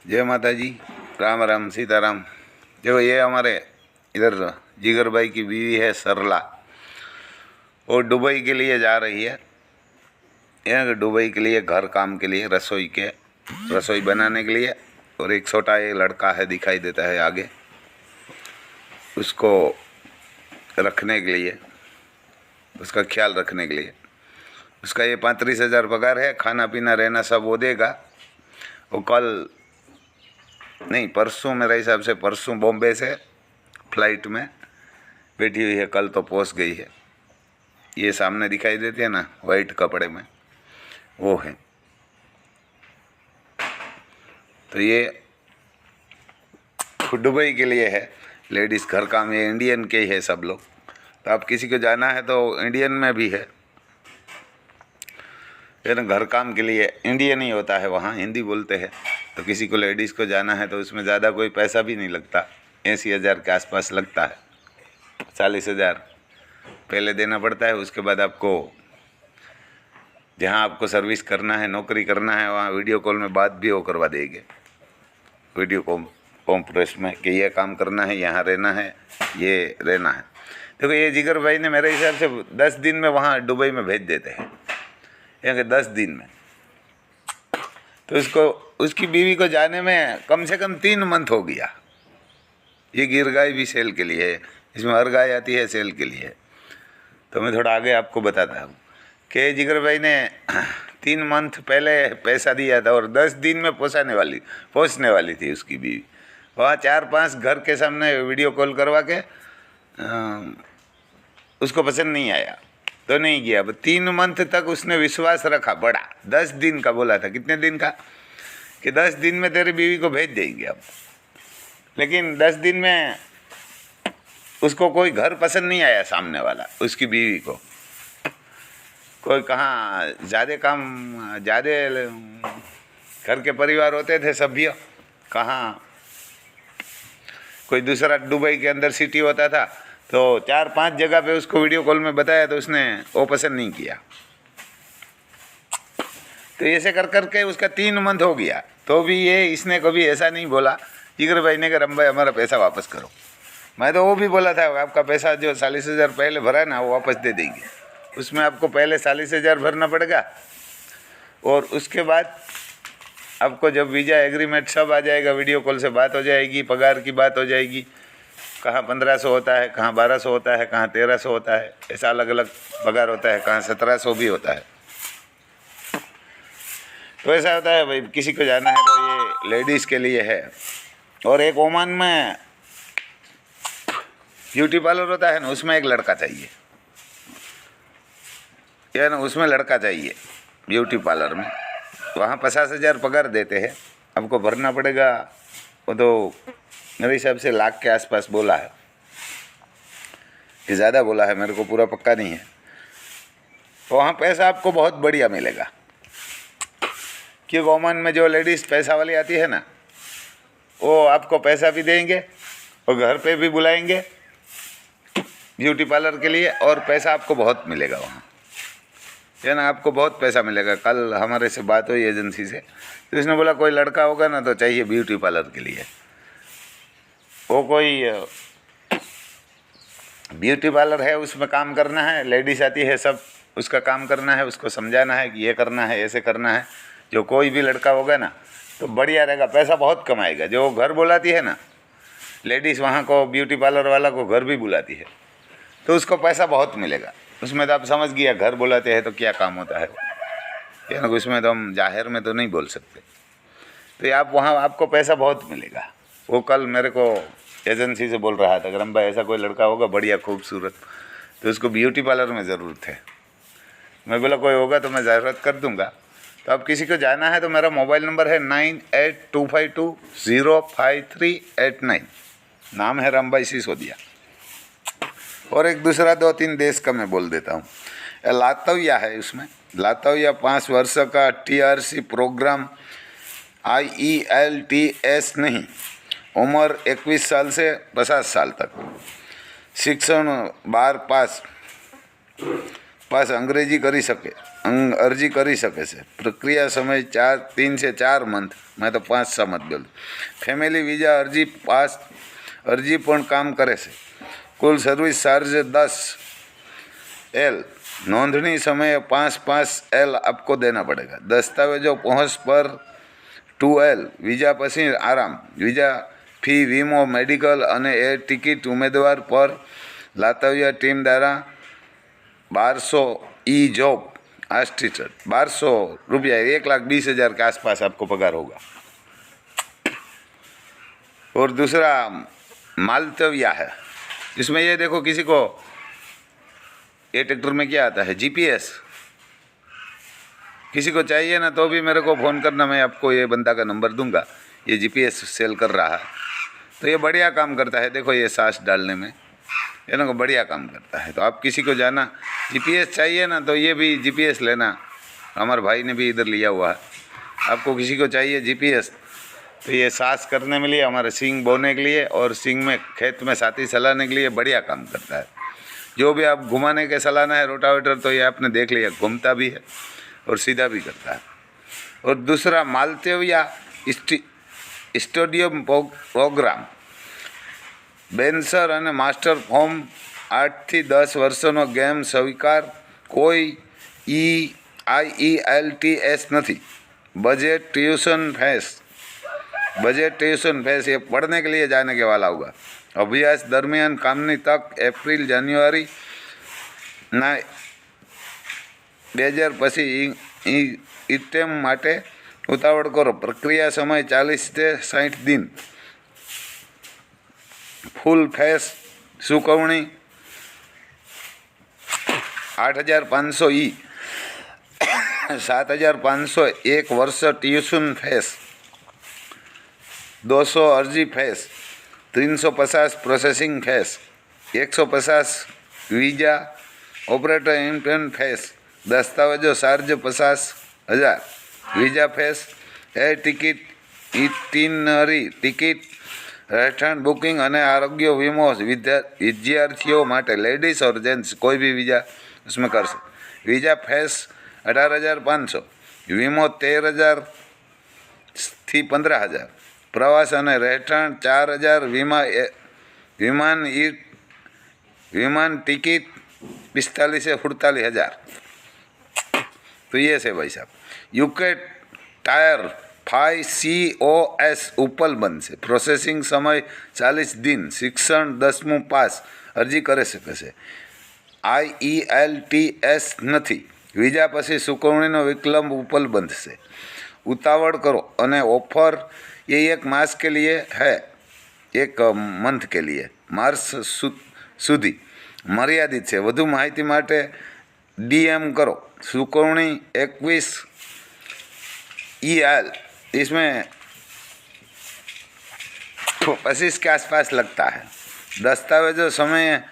जय माता जी, राम राम सीताराम। देखो ये हमारे इधर जिगर भाई की बीवी है सरला, वो दुबई के लिए जा रही है। यहाँ दुबई के लिए घर काम के लिए, रसोई बनाने के लिए। और एक छोटा ये लड़का है, दिखाई देता है आगे, उसको रखने के लिए, उसका ख्याल रखने के लिए। उसका ये 35,000 पगार है, खाना पीना रहना सब वो देगा। वो कल नहीं परसों, मेरे हिसाब से परसों बॉम्बे से फ्लाइट में बैठी हुई है, कल तो पहुंच गई है। ये सामने दिखाई देती है ना वाइट कपड़े में, वो है। तो ये दुबई के लिए है, लेडीज़ घर काम। ये इंडियन के ही है सब लोग। तो आप किसी को जाना है तो इंडियन में भी है ना, घर काम के लिए इंडियन ही होता है, वहाँ हिंदी बोलते हैं। तो किसी को लेडीज़ को जाना है तो उसमें ज़्यादा कोई पैसा भी नहीं लगता, 80,000 के आसपास लगता है। 40,000 पहले देना पड़ता है, उसके बाद आपको जहाँ आपको सर्विस करना है, नौकरी करना है, वहाँ वीडियो कॉल में बात भी वो करवा देंगे, वीडियो कॉन्फ्रेंस में, कि ये काम करना है, यहाँ रहना है, ये रहना है। देखो ये जिगर भाई ने मेरे हिसाब से 10 दिन में वहाँ दुबई में भेज देते हैं, यानी 10 दिन में। तो उसकी बीवी को जाने में कम से कम 3 मंथ हो गया। ये गिर गाय भी सेल के लिए है, इसमें हर गाय आती है सेल के लिए। तो मैं थोड़ा आगे आपको बताता हूँ कि जिगर भाई ने 3 मंथ पहले पैसा दिया था और 10 दिन में पहुँचने वाली थी उसकी बीवी। वहाँ 4-5 घर के सामने वीडियो कॉल करवा के उसको पसंद नहीं आया तो नहीं गया। अब 3 मंथ तक उसने विश्वास रखा, बड़ा 10 दिन का बोला था। कितने दिन का? कि 10 दिन में तेरी बीवी को भेज देंगे अब। लेकिन 10 दिन में उसको कोई घर पसंद नहीं आया, सामने वाला उसकी बीवी को। कोई कहाँ ज़्यादा घर के परिवार होते थे सभ्य, कहाँ कोई दूसरा दुबई के अंदर सिटी होता था। तो 4-5 जगह पे उसको वीडियो कॉल में बताया तो उसने वो पसंद नहीं किया। तो ऐसे कर करके उसका 3 मंथ हो गया, तो भी इसने कभी ऐसा नहीं बोला जिगर भाई ने कि रम भाई हमारा पैसा वापस करो। मैं तो वो भी बोला था, आपका पैसा जो 40,000 पहले भरा है ना, वो वापस दे देंगे। उसमें आपको पहले 40,000 भरना पड़ेगा और उसके बाद आपको जब वीज़ा एग्रीमेंट सब आ जाएगा, वीडियो कॉल से बात हो जाएगी, पगार की बात हो जाएगी। कहाँ 1500 होता है, कहाँ 1200 होता है, कहाँ 1300 होता है, ऐसा अलग अलग पगार होता है, कहाँ 1700 भी होता है। तो ऐसा होता है भाई, किसी को जाना है तो ये लेडीज़ के लिए है। और एक ओमान में ब्यूटी पार्लर होता है ना, उसमें एक लड़का चाहिए, या ना उसमें लड़का चाहिए ब्यूटी पार्लर में। वहाँ 50,000 पगार देते हैं, आपको भरना पड़ेगा। वो तो मेरे हिसाब से लाख के आसपास बोला है, कि ज़्यादा बोला है, मेरे को पूरा पक्का नहीं है। तो वहाँ पैसा आपको बहुत बढ़िया मिलेगा, क्योंकि ओमान में जो लेडीज़ पैसा वाली आती है ना, वो आपको पैसा भी देंगे और घर पे भी बुलाएंगे ब्यूटी पार्लर के लिए, और पैसा आपको बहुत मिलेगा वहाँ, है ना, आपको बहुत पैसा मिलेगा। कल हमारे से बात हुई एजेंसी से, तो इसने बोला कोई लड़का होगा ना तो चाहिए ब्यूटी पार्लर के लिए। वो कोई ब्यूटी पार्लर है, उसमें काम करना है, लेडीज़ आती है, सब उसका काम करना है, उसको समझाना है कि ये करना है, ऐसे करना है। जो कोई भी लड़का होगा ना तो बढ़िया रहेगा, पैसा बहुत कमाएगा। जो घर बुलाती है ना लेडीज़, वहाँ को ब्यूटी पार्लर वाला को घर भी बुलाती है, तो उसको पैसा बहुत मिलेगा। उसमें तो आप समझ गया, घर बुलाते हैं तो क्या काम होता है, या ना, उसमें तो हम जाहिर में तो नहीं बोल सकते। तो आप वहाँ आपको पैसा बहुत मिलेगा। वो कल मेरे को एजेंसी से बोल रहा था, गरम भाई ऐसा कोई लड़का होगा बढ़िया खूबसूरत, तो उसको ब्यूटी पार्लर में ज़रूरत है। मैं बोला कोई होगा तो मैं ज़रूरत कर दूँगा। तो अब किसी को जाना है तो मेरा मोबाइल नंबर है 9825205389। नाम है रामभाई सिसोदिया। और एक दूसरा 2-3 देश का मैं बोल देता हूँ। लातविया है, उसमें लातविया 5 वर्ष का TRC प्रोग्राम, IELTS नहीं, उम्र 21 साल से 50 साल तक, शिक्षण 12 पास अंग्रेजी કરી શકે, અરજી કરી શકે છે। પ્રક્રિયા સમય 3 से 4 મંથ, मैं तो 5-6 મત બોલું। ફેમિલી વિઝા અરજી પણ કામ કરે છે। कुल सर्विस चार्ज 10 L, नोंधनी समय 5 L आपको देना पड़ेगा। दस्तावेजों पहुँच पर 2 L, वीजा पसी आराम, वीजा फी, वीमो, मेडिकल और एयर टिकट उम्मीदवार पर लातविया टीम द्वारा 1200 ई जॉब आस्टिचर 1200 रुपया, 1,20,000 के आसपास आपको पगार होगा। और दूसरा मालतविया है, इसमें ये देखो किसी को ये ट्रैक्टर में क्या आता है, GPS, किसी को चाहिए ना तो भी मेरे को फ़ोन करना, मैं आपको ये बंदा का नंबर दूंगा, ये GPS सेल कर रहा है। तो ये बढ़िया काम करता है। देखो ये सांस डालने में ये ना बढ़िया काम करता है। तो आप किसी को जाना GPS चाहिए ना तो ये भी GPS लेना, हमारे भाई ने भी इधर लिया हुआ है। आपको किसी को चाहिए GPS तो ये सांस करने में लिए, हमारे सींग बोने के लिए और सींग में खेत में साथी सलाने के लिए बढ़िया काम करता है। जो भी आप घुमाने के सलाना है रोटावेटर, तो ये आपने देख लिया घूमता भी है और सीधा भी करता है। और दूसरा मालतविया स्टेडियम प्रोग्राम, बेन्सर और मास्टर फॉर्म 8 થી 10 વર્ષનો गेम स्वीकार, कोई IELTS नहीं। बजट ट्यूशन फीस ये पढ़ने के लिए जाने के वाला होगा। अभ्यास दरमियान कामनी तक एप्रिल जान्युआरी ना 2000 पछी इटेम माटे उतावड़ करो। प्रक्रिया समय 40 से 60 दिन। फूल फेस चुकवणी 8,500 ई, 7,500 1 वर्ष ट्यूशन फेस, 200 अर्जी fees, 350 processing fees, 150 visa operator intern fees, दस्तावेजों charge 50,000, visa fees, air ticket, itinerary ticket, રહેઠાણ બુકિંગ અને આરોગ્ય વીમો વિદ્યાર્થીઓ માટે લેડીઝ और जेंट्स कोई भी वीज़ा उसमें कर सकते। वीज़ा फीस 18,500, वीमो 13,000 થી 15,000, प्रवास और રહેઠાણ 4,000, विमान टिकट 45,000 से 48,000। तो ये से भाई साहब। यूके टायर 5COS उपलब्ध है। प्रोसेसिंग समय 40 दिन। शिक्षण 10मुं पास, अरजी करे सके छे। IELTS नहीं। वीजा पछी चुकवણીનો विकल्प उपलब्ध है। उतावड़ करो अने ऑफर ये 1 मास के लिए है, 1 मंथ के लिए, मार्च सुधी मर्यादित है। વધુ माहिती माटे DM करो। चुकवणी 21 EL, इसमें 25 के आसपास लगता है। दस्तावेजों समय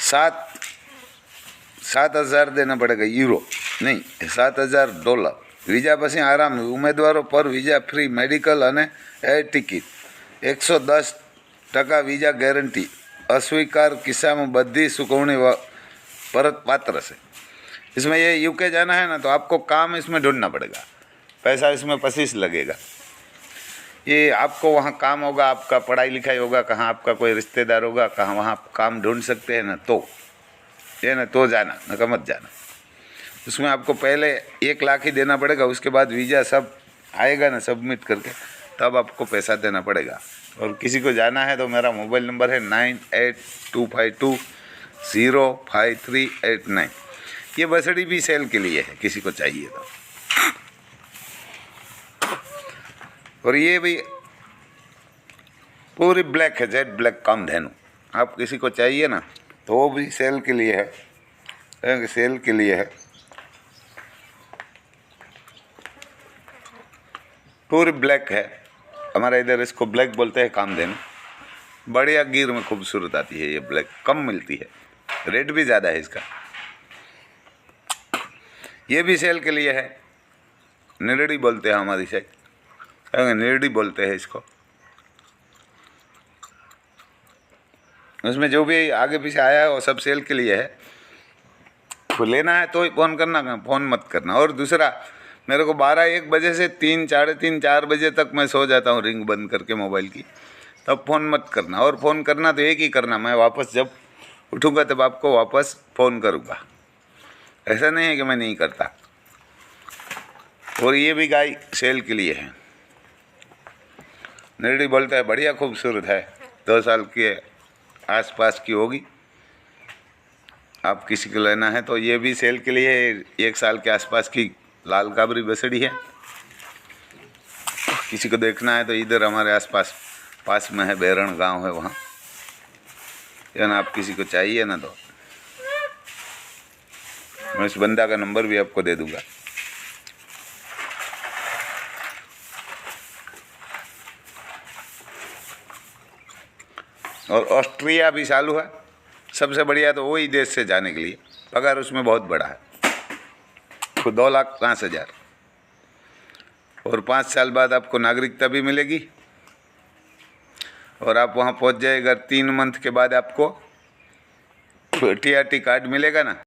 7,000 देना पड़ेगा, यूरो नहीं, $7,000। वीजा पछी आराम, उम्मीदवारों पर वीजा फ्री, मेडिकल और एयर टिकट, 110% वीजा गारंटी। अस्वीकार किस्सा में बधी चुकवणी परत पात्र से। इसमें ये यूके जाना है ना तो आपको काम इसमें ढूंढना पड़ेगा, पैसा इसमें 25 लगेगा। ये आपको वहाँ काम होगा, आपका पढ़ाई लिखाई होगा, कहाँ आपका कोई रिश्तेदार होगा, कहाँ वहाँ आप काम ढूंढ सकते हैं ना, तो ये ना तो जाना, न मत जाना। उसमें आपको पहले 1 लाख ही देना पड़ेगा, उसके बाद वीज़ा सब आएगा ना सबमिट करके, तब आपको पैसा देना पड़ेगा। और किसी को जाना है तो मेरा मोबाइल नंबर है 9825205389। ये बसड़ी भी सेल के लिए है, किसी को चाहिए तो। और ये भी पूरी ब्लैक है, जेड ब्लैक कामधेनु। आप किसी को चाहिए ना तो वो भी सेल के लिए है, सेल के लिए है। पूरी ब्लैक है, हमारे इधर इसको ब्लैक बोलते हैं कामधेनु। बढ़िया गिर में खूबसूरत आती है ये ब्लैक, कम मिलती है, रेट भी ज़्यादा है इसका। ये भी सेल के लिए है। निरड़ी बोलते हैं हमारी साइड, निरड़ी बोलते हैं इसको। उसमें जो भी आगे पीछे आया है वो सब सेल के लिए है। लेना है तो ही फ़ोन करना, फ़ोन मत करना। और दूसरा, मेरे को 12-1 बजे से 3, साढ़े 3, 4 बजे तक मैं सो जाता हूँ रिंग बंद करके मोबाइल की, तब फ़ोन मत करना। और फ़ोन करना तो एक ही करना, मैं वापस जब उठूँगा तब आपको वापस फ़ोन करूँगा, ऐसा नहीं है कि मैं नहीं करता। और ये भी गाय सेल के लिए है। नेरड़ी बोलता है बढ़िया खूबसूरत है, 2 साल के आसपास की होगी। आप किसी को लेना है तो ये भी सेल के लिए 1 साल के आसपास की लाल काबरी बसड़ी है। किसी को देखना है तो इधर हमारे आसपास पास में है, बैरण गांव है वहाँ, या ना आप किसी को चाहिए ना तो मैं उस बंदा का नंबर भी आपको दे दूँगा। और ऑस्ट्रिया भी चालू है, सबसे बढ़िया तो वही देश से जाने के लिए, पगार उसमें बहुत बड़ा है, तो 2,05,000। और 5 साल बाद आपको नागरिकता भी मिलेगी। और आप वहाँ पहुँच जाए, अगर 3 मंथ के बाद आपको TRT कार्ड मिलेगा ना,